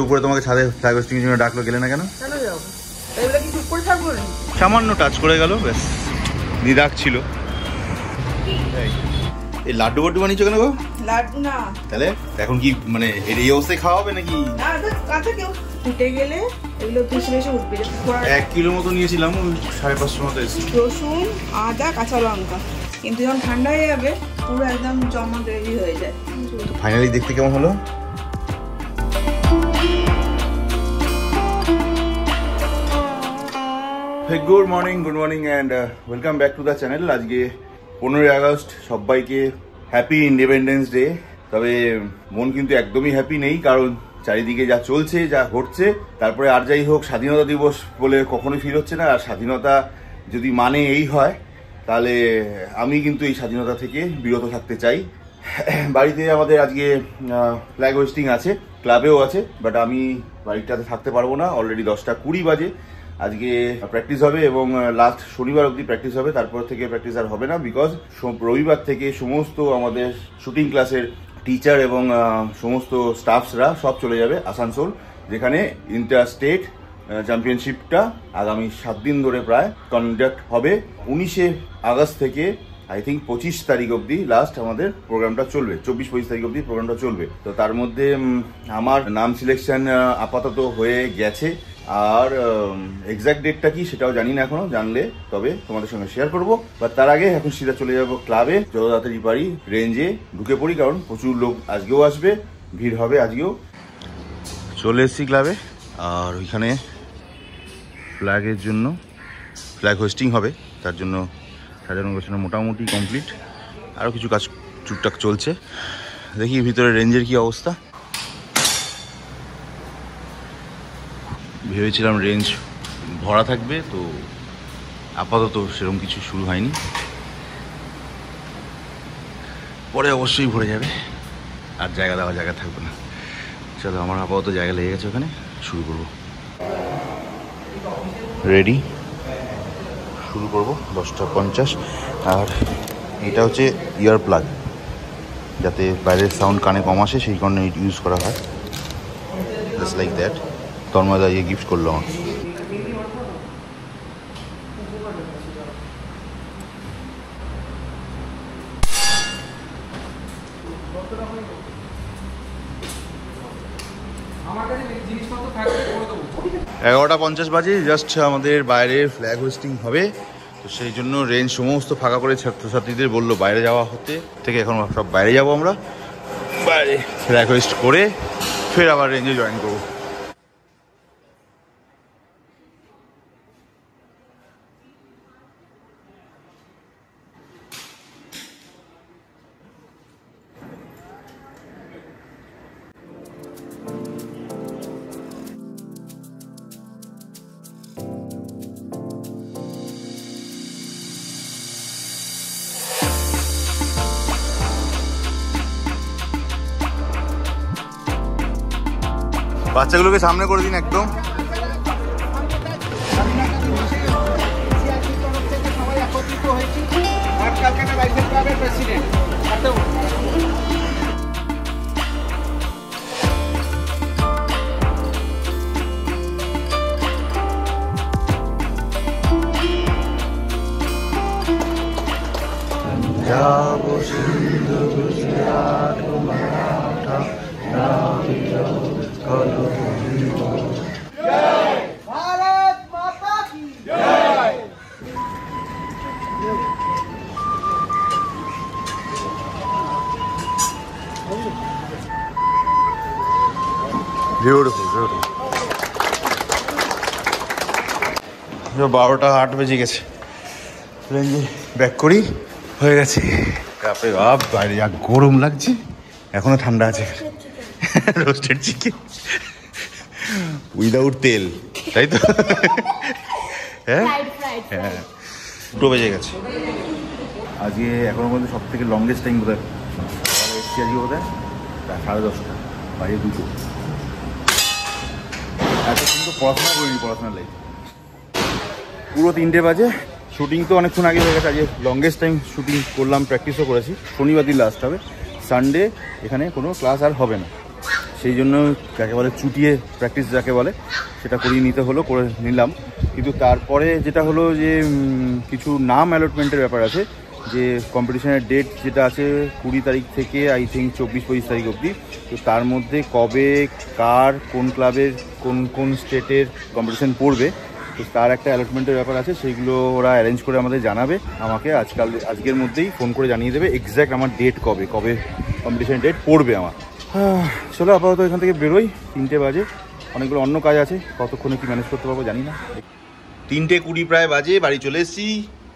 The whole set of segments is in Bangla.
উপরে তোমাকে ছাদে ফ্ল্যাগ হোস্টিং এর জন্য ডাকলো, গেলে না কেন? সামান্য টাচ করে গেল, ব্যাস। দি ডাকছিল। এই লাড্ডু বাড্ডু বানিয়েছো কেন গো? লাড্ডু না। তাহলে এখন কি মানে এই অবস্থায় খাওয়া হবে নাকি? না, কাঁচা কেউ ফুটে গেলে এগুলো পিছনে এসে উঠবে। 1 কিলো মতো নিয়েছিলাম, 550 মতো এসেছে। রসুন, আদা, কাঁচা লঙ্কা। কিন্তু যখন ঠান্ডা হয়ে যাবে পুরো একদম জমা গ্রেভি হয়ে যায়। তো ফাইনালি দেখতে কেমন হলো? Good morning and welcome back to the channel. আজকে 15ই আগস্ট, সবাইকে হ্যাপি ইন্ডিপেন্ডেন্স ডে। তবে মন কিন্তু একদমই হ্যাপি নেই, কারণ চারিদিকে যা চলছে, যা ঘটছে। তারপরে আর যাই হোক, স্বাধীনতা দিবস বলে কখনোই ফিল হচ্ছে না। আর স্বাধীনতা যদি মানে এই হয়, তাহলে আমি কিন্তু এই স্বাধীনতা থেকে বিরত থাকতে চাই। বাড়িতে আমাদের আজকে ফ্ল্যাগ হোস্টিং আছে, ক্লাবেও আছে, বাট আমি বাড়িটাতে থাকতে পারবো না। অলরেডি 10:20 বাজে। আজকে প্র্যাকটিস হবে এবং লাস্ট শনিবার অবধি প্র্যাকটিস হবে, তারপর থেকে প্র্যাকটিস আর হবে না। বিকজ রবিবার থেকে সমস্ত আমাদের শুটিং ক্লাসের টিচার এবং সমস্ত স্টাফসরা সব চলে যাবে আসানসোল, যেখানে ইন্টার স্টেট চ্যাম্পিয়নশিপটা আগামী 7 দিন ধরে প্রায় কন্ডাক্ট হবে। 19শে আগস্ট থেকে আই থিঙ্ক 25 তারিখ অবধি লাস্ট আমাদের প্রোগ্রামটা চলবে। 24-25 তারিখ অবধি প্রোগ্রামটা চলবে। তো তার মধ্যে আমার নাম সিলেকশন আপাতত হয়ে গেছে। আর এক্সাক্ট ডেটটা কি সেটাও জানি না এখনো, জানলে তবে তোমাদের সঙ্গে শেয়ার করবো। বাট তার আগে এখন সিধা চলে যাবো ক্লাবে, যত তাড়াতাড়ি পারি রেঞ্জে ঢুকে পড়ি, কারণ প্রচুর লোক আজকেও আসবে, ভিড় হবে আজকেও। চলে এসেছি ক্লাবে, আর ওইখানে ফ্ল্যাগের জন্য ফ্ল্যাগ হোস্টিং হবে, তার জন্য সাজানো গোছানো মোটামুটি কমপ্লিট। আরও কিছু কাজ টুকটাক চলছে। দেখি ভিতরে রেঞ্জের কি অবস্থা। ভেবেছিলাম রেঞ্জ ভরা থাকবে, তো আপাতত সেরকম কিছু শুরু হয়নি। পরে অবশ্যই ভরে যাবে, আর জায়গা দেওয়া জায়গা থাকবে না। চলো, আমার আপাতত জায়গা লেগে গেছে, ওখানে শুরু করব। রেডি, শুরু করব 10:50। আর এটা হচ্ছে ইয়ার প্লাগ, যাতে বাইরের সাউন্ড কানে কম আসে, সেই কারণে ইউজ করা হয়। Just like that. তন্ময়দা ইয়ে গিফট করলো আমার। এগারোটা 50 বাজে, জাস্ট আমাদের বাইরে ফ্ল্যাগ হোস্টিং হবে। তো সেই জন্য রেঞ্জ সমস্ত ফাঁকা করে ছাত্রছাত্রীদের বললো বাইরে যাওয়া হতে থেকে। এখন সব বাইরে যাবো আমরা, বাইরে ফ্ল্যাগ হোস্ট করে ফের আবার রেঞ্জে জয়েন করবো। বাচ্চাগুলোকে সামনে করে দিন একদম। Beautiful, beautiful. 12:08 বেজে গেছে। রেঞ্জে ব্যাক করি, হয়ে গেছে। বাপরে বাপ, বাইরে যা গরম লাগছে, এখনো ঠান্ডা আছে। রোস্টেড চিকেন উইদাউট তেল, তাই তো? হ্যাঁ হ্যাঁ, 2 বেজে গেছে। আজকে এখনো পর্যন্ত সব থেকে লংগেস্ট টাইম বোধ হয় এসছি আজকে, বোধ হয় 10:30, বাইরে 2টো। এত কিন্তু পড়াশোনা করিনি, পড়াশোনার লাইফ পুরো 3টে বাজে। শুটিং তো অনেকক্ষণ আগে হয়ে গেছে। আজকে লংগেস্ট টাইম শুটিং করলাম, প্র্যাকটিসও করেছি। শনিবার দিন লাস্ট হবে, সানডে এখানে কোনো ক্লাস আর হবে না। সেই জন্য যাকে বলে চুটিয়ে প্র্যাকটিস যাকে বলে সেটা করিয়ে নিতে হলো, করে নিলাম। কিন্তু তারপরে যেটা হলো যে কিছু নাম অ্যালটমেন্টের ব্যাপার আছে, যে কম্পিটিশনের ডেট যেটা আছে 20 তারিখ থেকে আই থিঙ্ক 24-25 তারিখ অবধি। তো তার মধ্যে কবে কার কোন ক্লাবের কোন স্টেটের কম্পিটিশন পড়বে, তো তার একটা অ্যালটমেন্টের ব্যাপার আছে, সেইগুলো ওরা অ্যারেঞ্জ করে আমাদের জানাবে। আমাকে আজকের মধ্যেই ফোন করে জানিয়ে দেবে এক্স্যাক্ট আমার ডেট কবে কম্পিটিশনের ডেট পড়বে আমার। চলো আপাতত এখান থেকে বেরোই, 3টে বাজে, অনেকগুলো অন্য কাজ আছে, কতক্ষণে কি ম্যানেজ করতে পারবো জানি না। 3:20 প্রায় বাজে, বাড়ি চলে এসেছি।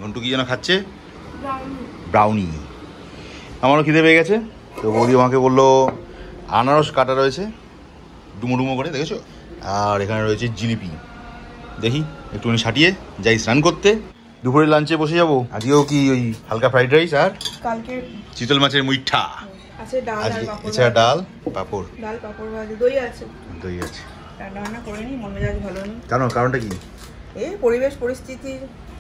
ঘন্টু কি যেন খাচ্ছে, ব্রাউনি। আমারও খিদে পেয়ে গেছে, তো বৌদি আমাকে বললো আনারস কাটা রয়েছে ডুমো ডুমো করে, দেখেছো, আর এখানে রয়েছে জিলিপি। দেখি একটুখানি ছাটিয়ে যাই স্নান করতে, দুপুরে লাঞ্চে বসে যাবো। আজকেও কি ওই হালকা ফ্রাইড রাইস আর কালকে চিতল মাছের মুইঠা আছে, ডাল আর পাপড়, এছাড়া ডাল পাপড়, ডাল পাপড় ভাজি, দই আছে। দই আছে। রান্না করে নি, মন মেজাজ ভালো নেই। কারণটা কি? এই পরিবেশ পরিস্থিতি।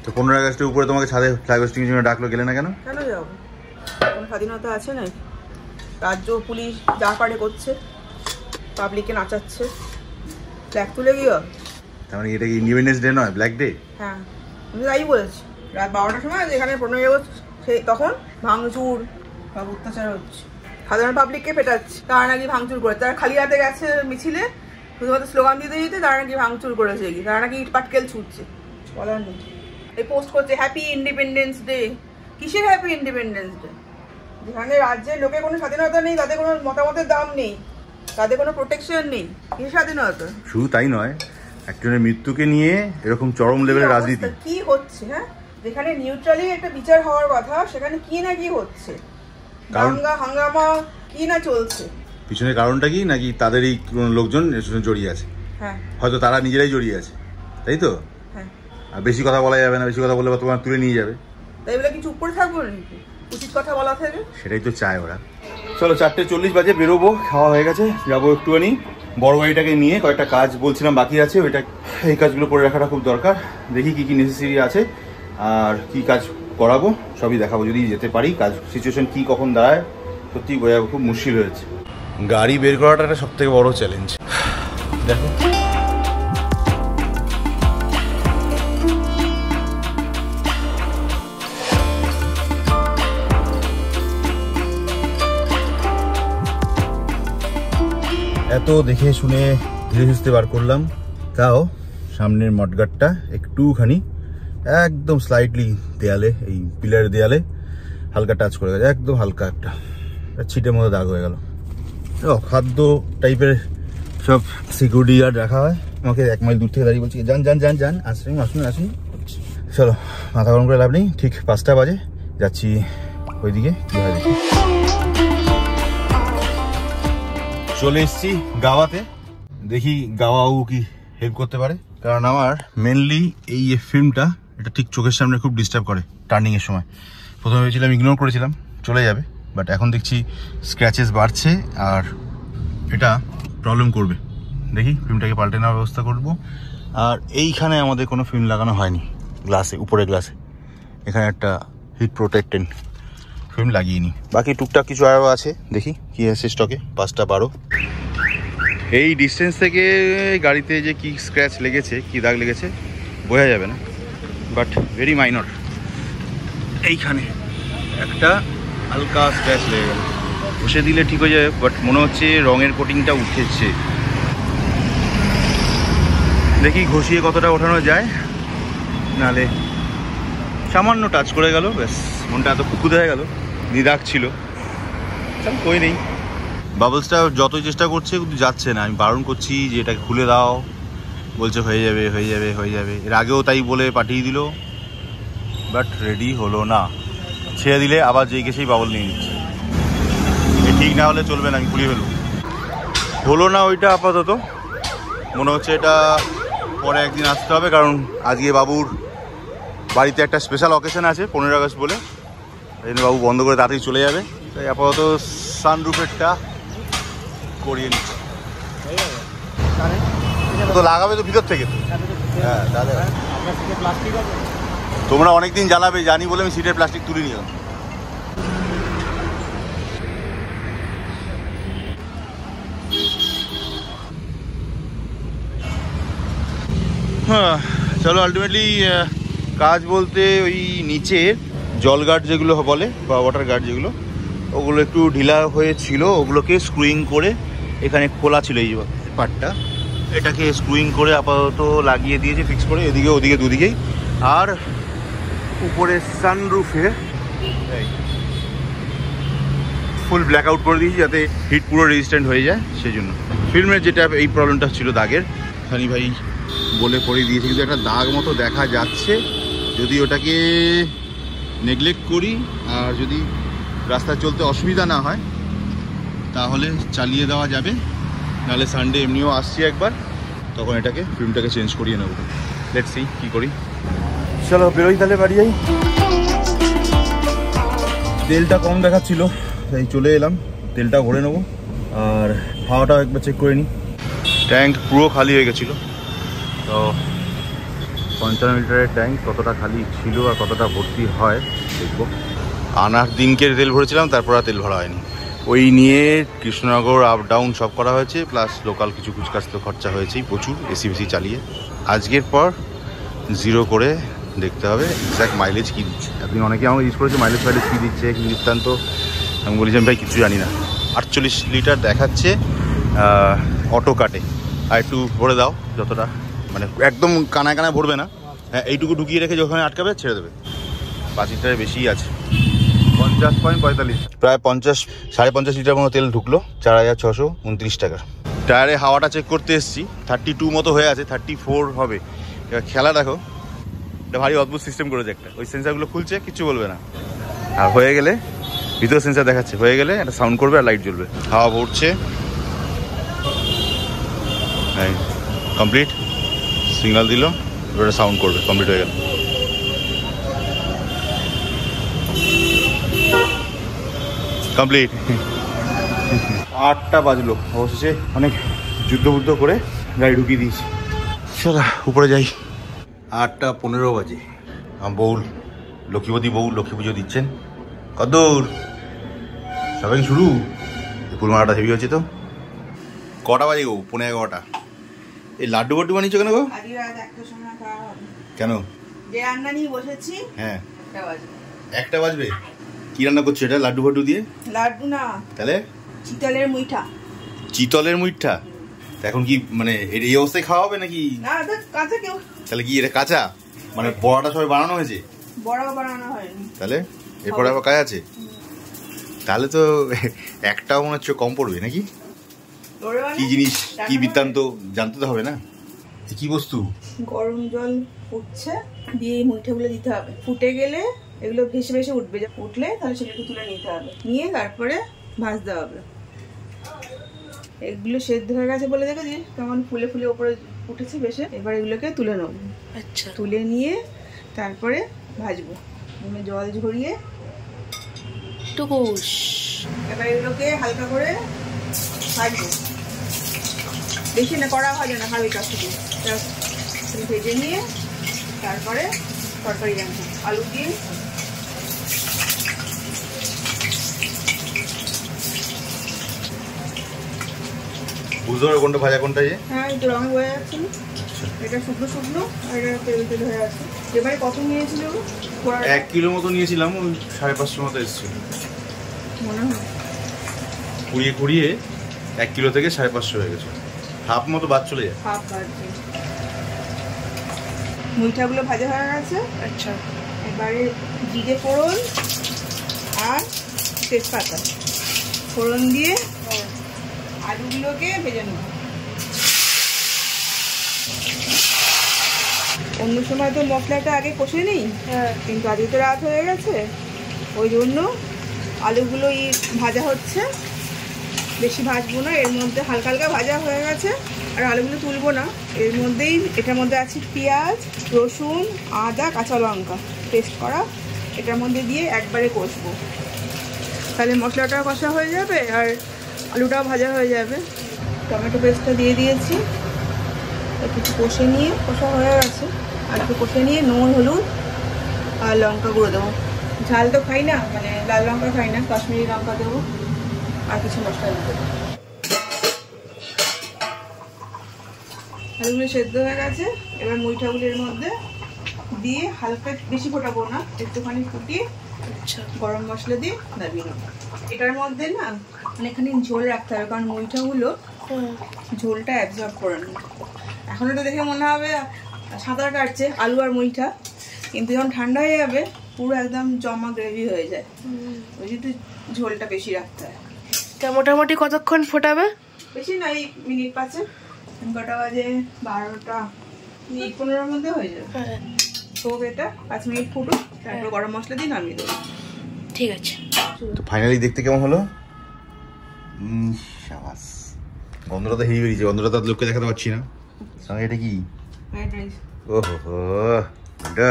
তো 15 আগস্টের উপরে তোমাকে ছাদে ফ্ল্যাগ হোস্টিং এর জন্য ডাকলো, গেলে না কেন? কেন যাবো? কোনো স্বাধীনতা আছে না? রাজ্য পুলিশ যা পারে করছে, পাবলিককে নাচাচ্ছে, ফ্ল্যাগ তুলে গিয়ে। তার মানে এটা কি ইন্ডিপেন্ডেন্স ডে নয়, ব্ল্যাক ডে? হ্যাঁ, আমি তাই বলেছি। রাত 12টার সময় যেখানে 15 আগস্ট, সেই তখন ভাঙচুর বা অত্যাচার হচ্ছে, সাধারণ পাবলিককে পেটাচ্ছে। তারা নাকি ভাঙচুর করে, তারা খালি হাতে গেছে মিছিলে, শুধুমাত্র স্লোগান দিতে দিতে তারা নাকি ভাঙচুর করেছে, তারা নাকি ইট পাটকেল ছুটছে। বলার নেই। এই পোস্ট করছে হ্যাপি ইন্ডিপেন্ডেন্স ডে। কিসের হ্যাপি ইন্ডিপেন্ডেন্স ডে? যেখানে রাজ্যের লোকের কোনো স্বাধীনতা নেই, তাদের কোনো মতামতের দাম নেই, তাদের কোনো প্রোটেকশন নেই, কিসের স্বাধীনতা? শুধু তাই নয়, একজনের মৃত্যুকে নিয়ে এরকম চরম লেভেলের রাজনীতি কি হচ্ছে? হ্যাঁ, যেখানে নিউট্রালি একটা বিচার হওয়ার কথা, সেখানে কি না কি হচ্ছে, দাঙ্গা হাঙ্গামা কি না চলছে। পিছনের কারণটা কি? নাকি তাদেরই কোনো লোকজন এর সঙ্গে জড়িয়ে আছে? হ্যাঁ, হয়তো তারা নিজেরাই জড়িয়ে আছে, তাই তো? হ্যাঁ। আর বেশি কথা বলা যাবে না, বেশি কথা বললে বা তোমার তুলে নিয়ে যাবে, তাই বলে কি চুপ করে থাকবো নাকি? উচিত কথা বলা থাকে, সেটাই তো চায় ওরা। চলো 4:40 বাজে, বেরোবো, খাওয়া হয়ে গেছে, যাবো একটুখানি বড় গাড়িটাকে নিয়ে। কয়েকটা কাজ বলছিলাম বাকি আছে, ওইটা এই কাজগুলো করে রাখাটা খুব দরকার। দেখি কি কি নেসেসারি আছে আর কি কাজ করাবো, সবই দেখাবো যদি যেতে পারি। কাজ সিচুয়েশন কি কখন দাঁড়ায় সত্যি বোঝা খুব মুশকিল হয়েছে। গাড়ি বের করাটা একটা সব থেকে বড় চ্যালেঞ্জ। দেখো এত দেখে শুনে ধীরে সুস্থে বার করলাম, তাও সামনের মডগার্ডটা একটুখানি একদম স্লাইটলি দেয়ালে, এই পিলারের দেয়ালে হালকা টাচ করে গেছে, একদম হালকা একটা ছিটের মধ্যে দাগ হয়ে গেল। খাদ্য টাইপের সব সিকিউরিটি গার্ড রাখা হয়, আমাকে 1 মাইল দূর থেকে দাঁড়িয়ে বলছি যান যান যান যান, আসুন আসুন আসুন। চলো মাথা গরম করে লাভ নেই, ঠিক 5টা বাজে, যাচ্ছি ওইদিকে। কি হয় দেখি। চলে এসছি গাওয়াতে, দেখি গাওয়াও কি হেল্প করতে পারে। কারণ আমার মেনলি এই ফিল্মটা, এটা ঠিক চোখের সামনে খুব ডিস্টার্ব করে টার্নিং এর সময়। প্রথমে ভেবেছিলাম ইগনোর করেছিলাম, চলে যাবে, বাট এখন দেখছি স্ক্র্যাচেস বাড়ছে আর এটা প্রবলেম করবে। দেখি ফিল্মটাকে পাল্টে নেওয়ার ব্যবস্থা করব। আর এইখানে আমাদের কোনো ফিল্ম লাগানো হয়নি, গ্লাসে, উপরে গ্লাসে, এখানে একটা হিট প্রোটেক্টেন্ট ফিল্ম লাগিয়ে নি। বাকি টুকটাক কিছু আরও আছে, দেখি কি আছে স্টকে। 5:12। এই ডিস্টেন্স থেকে গাড়িতে যে কি স্ক্র্যাচ লেগেছে, কি দাগ লেগেছে বোঝা যাবে না, বাট ভেরি মাইনর। এইখানে একটা হালকা স্ক্র্যাচ লেগে গেল, বসে দিলে ঠিক হয়ে যাবে, বাট মনে হচ্ছে রঙের কোটিংটা উঠেছে। দেখি ঘষিয়ে কতটা ওঠানো যায়, নালে সামান্য টাচ করে গেল, ব্যাস মনটা এত খুকুদে হয়ে গেল, নিদাগ ছিল। চল কই নেই, বাবলসটা যতই চেষ্টা করছে কিন্তু যাচ্ছে না। আমি বারণ করছি যে এটাকে খুলে দাও, বলছে হয়ে যাবে হয়ে যাবে হয়ে যাবে। এর আগেও তাই বলে পাঠিয়ে দিল, বাট রেডি হলো না। ছেড়ে দিলে আবার যেই সেই বাবল নিয়ে নিচ্ছে। এ ঠিক না হলে চলবে না, আমি খুলে ফেলব। হলো না ওইটা আপাতত, মনে হচ্ছে এটা পরে একদিন আসতে হবে, কারণ আজকে বাবুর বাড়িতে একটা স্পেশাল অকেশন আছে 15 আগস্ট বলে, এই জন্য বাবু বন্ধ করে তাড়াতাড়ি চলে যাবে। তাই আপাতত সানরুফেরটা করিয়ে নিচ্ছে। তো লাগাবে তো ভিতর থেকে। হ্যাঁ, তাহলে তোমরা অনেকদিন জানাবে, জানি বলে আমি সিটের প্লাস্টিক তুলে নিলাম। হ্যাঁ চলো, আলটিমেটলি কাজ বলতে ওই নিচে জল গার্ড যেগুলো বলে বা ওয়াটার গার্ড যেগুলো, ওগুলো একটু ঢিলা হয়েছিল, ওগুলোকে স্ক্রুইং করে এখানে খোলা ছিল এই পার্টটা, এটাকে স্ক্রুইং করে আপাতত লাগিয়ে দিয়েছে ফিক্স করে এদিকে ওদিকে দুদিকেই। আর উপরে সানরুফে ফুল ব্ল্যাক আউট করে দিয়েছি যাতে হিট পুরো রেজিস্ট্যান্ট হয়ে যায়, সেই জন্য। ফিল্মের যেটা এই প্রবলেমটা ছিল দাগের, সানি ভাই বলে পড়ে দিয়েছে, কিন্তু একটা দাগ মতো দেখা যাচ্ছে। যদি ওটাকে নেগলেক্ট করি আর যদি রাস্তায় চলতে অসুবিধা না হয় তাহলে চালিয়ে দেওয়া যাবে, নাহলে সানডে এমনিও আসছি একবার, তখন এটাকে ফিল্মটাকে চেঞ্জ করিয়ে নেবো। লেটস সি কী করি। চলো বেরোই তাহলে, বাড়ি যাই। তেলটা কম দেখাচ্ছিল তাই চলে এলাম, তেলটা ভরে নেবো আর হাওয়াটাও একবার চেক করে নিই। ট্যাঙ্ক পুরো খালি হয়ে গেছিলো, তো 55 লিটারের ট্যাঙ্ক কতটা খালি ছিল আর কতটা ভর্তি হয় দেখবো। আনার দিনকে তেল ভরেছিলাম, তারপর আর তেল ভরা হয়নি। ওই নিয়ে কৃষ্ণনগর আপ ডাউন সব করা হয়েছে, প্লাস লোকাল কিছু কুচকাচ তো খরচা হয়েছেই প্রচুর, এসি বেসি চালিয়ে। আজকের পর জিরো করে দেখতে হবে এক্স্যাক্ট মাইলেজ কী দিচ্ছে। একদিন অনেকে আমাকে ইউজ করেছে মাইলেজ কী দিচ্ছে কি বৃত্তান্ত, আমি বলেছিলাম ভাই কিছু জানি না। 48 লিটার দেখাচ্ছে অটো কাটে, আর একটু ভরে দাও যতটা, মানে একদম কানায় কানায় ভরবে না, হ্যাঁ এইটুকু ঢুকিয়ে রেখে যখন আটকাবে ছেড়ে দেবে। 5 লিটারের বেশিই আছে, 50.45, প্রায় 50-50.5 লিটার মতো তেল ঢুকলো, 4,629 টাকার। টায়ারে হাওয়াটা চেক করতে এসেছি, 32 মতো হয়ে আছে, 34 হবে। এবার খেলা দেখো, এটা ভারী অদ্ভুত সিস্টেম করেছে একটা, ওই সেন্সারগুলো খুলছে কিচ্ছু বলবে না, আর হয়ে গেলে ভিতরে সেন্সার দেখাচ্ছে, হয়ে গেলে একটা সাউন্ড করবে আর লাইট জ্বলবে। হাওয়া ভরছে, কমপ্লিট সিগন্যাল দিল, ওটা সাউন্ড করবে, কমপ্লিট হয়ে গেল। কমপ্লিট। 8টা বাজলো, অবশেষে অনেক যুদ্ধ করে গাড়ি ঢুকিয়ে দিয়েছি। চলো উপরে যাই। 8টা 15 বাজে, বউল লক্ষ্মীপতি বউ লক্ষ্মী পুজো দিচ্ছেন। কদ্দূর সবাই শুরু, ফুলমালাটা হেভি হচ্ছে তো। কটা বাজে গো? 11:15। এই লাড্ডু বাড্ডু বানিয়েছো কেন গো? কেন? যে রান্না নিয়ে বসেছি, হ্যাঁ 1টা বাজবে। কি রান্না করছো এটা? লাড্ডু ফাড্ডু দিয়ে? লাড্ডু না, তাহলে চিতলের মুইঠা। চিতলের মুইঠা? এখন কি মানে এই অবস্থায় খাওয়া হবে নাকি? না এটা কাঁচা। কেউ তাহলে কি এটা কাঁচা? মানে বড়াটা সবাই বানানো হয়েছে? বড়া বানানো হয়নি। তাহলে এরপরে আবার কাজ আছে? তাহলে তো একটাও মনে হচ্ছে কম পড়বে নাকি? কি জিনিস কি বৃত্তান্ত জানতে তো হবে না। কি বস্তু? গরম জল ফুটছে, দিয়ে এই মুইঠাগুলো দিতে হবে। ফুটে গেলে এগুলো ভেসে ভেসে উঠবে, উঠলে তাহলে সেটাকে তুলে নিতে হবে, নিয়ে তারপরে ভাজতে হবে। এগুলো সেদ্ধ হয়ে গেছে বলে দেখেছি কেমন ফুলে ফুলে ওপরে উঠেছে বেশে। এবার এগুলোকে তুলে নেব। আচ্ছা, তুলে নিয়ে তারপরে ভাজবো, জল ঝরিয়ে টুকুস। এবার এগুলোকে হালকা করে ভাজবো, বেশি না কড়া ভাজে না, হালকা শুধু ভেজে নিয়ে তারপরে তরকারি রাখবো আলু দিয়ে। বুঝতে পারো কোনটা ভাজা কোনটা? হ্যাঁ একটু রঙে বোঝা যাচ্ছে না, এটা শুকনো শুকনো আর এটা তেল তেল হয়ে আছে। এবারে কত নিয়েছিল? 1 কিলো মতো নিয়েছিলাম, ওই 550 মতো এসেছিল মনে হয়। কুড়িয়ে 1 কিলো থেকে 550 হয়ে গেছে, হাফ মতো বাদ চলে যায়। হাফ বাড়ছে। মুইঠাগুলো ভাজা হয়ে গেছে। আচ্ছা, এবারে জিরে ফোড়ন আর তেজপাতা ফোড়ন দিয়ে আলুগুলোকে ভেজে নেব। অন্য সময় তো মশলাটা আগে কষে নিই, কিন্তু আজকে তো রাত হয়ে গেছে, ওই জন্য আলুগুলো ভাজা হচ্ছে, বেশি ভাজবো না। এর মধ্যে হালকা হালকা ভাজা হয়ে গেছে, আর আলুগুলো তুলবো না। এর মধ্যেই এটার মধ্যে আছে পেঁয়াজ, রসুন, আদা, কাঁচা লঙ্কা পেস্ট করা, এটার মধ্যে দিয়ে একবারে কষবো, তাহলে মশলাটাও কষা হয়ে যাবে আর আলুটাও ভাজা হয়ে যাবে। টমেটো পেস্টটা দিয়ে দিয়েছি, একটু কষে নিয়ে, কষা হয়ে গেছে, আর একটু কষে নিয়ে নুন, হলুদ আর লঙ্কা গুঁড়ো দেবো। ঝাল তো খাই না, মানে লাল লঙ্কা খাই না, কাশ্মীরি লঙ্কা দেবো, আর কিছু মশলা দেবো। আলুগুলো সেদ্ধ হয়ে গেছে। এবার মুইঠাগুলো এর মধ্যে দিয়ে হালকা, বেশি ফোটাবো না, একটুখানি ফুটিয়ে গরম মশলা দিয়ে নামিয়ে নেবো। এটার মধ্যে না অনেকখানি ঝোল রাখতে হবে, কারণ মুইঠাগুলো ঝোলটা অ্যাবজর্ব করে নেবে। এখন এটা দেখে মনে হবে সাঁতার কাটছে আলু আর মুইঠা, কিন্তু যখন ঠান্ডা হয়ে যাবে পুরো একদম জমা গ্রেভি হয়ে যায়। ওই জন্য ঝোলটা বেশি রাখতে হয়। মোটামুটি কতক্ষণ ফোটাবে? বেশি না, এই মিনিট 5। কটা বাজে? 12টা, মিনিট 15-এর মধ্যে হয়ে যাবে। তো এটা 5 মিনিট ফুটুক, তারপর গরম মশলা দিয়ে নামিয়ে দেবো। ঠিক আছে। তো ফাইনালি দেখতে কেমন হলো? শাবাশ, গন্ধটা তো হেভি বেরিয়েছে। গন্ধটা তো লোককে দেখাতে পারছি না। সঙ্গে এটা কি? Fried rice. ওহো হো, এটা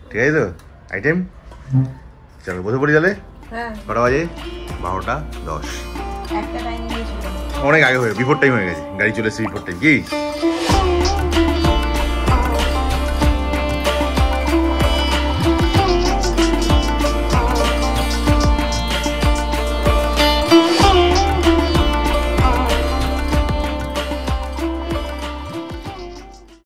ঠিক আছে তো আইটেম। চলো বসে পড়ি তাহলে। হ্যাঁ, কটা বাজে? 12টা 10। একটা টাইম দিয়েছিল। অনেক আগে হয়ে, বিফোর টাইম হয়ে গেছে। গাড়ি চলে এসেছে বিফোর টাইম। কি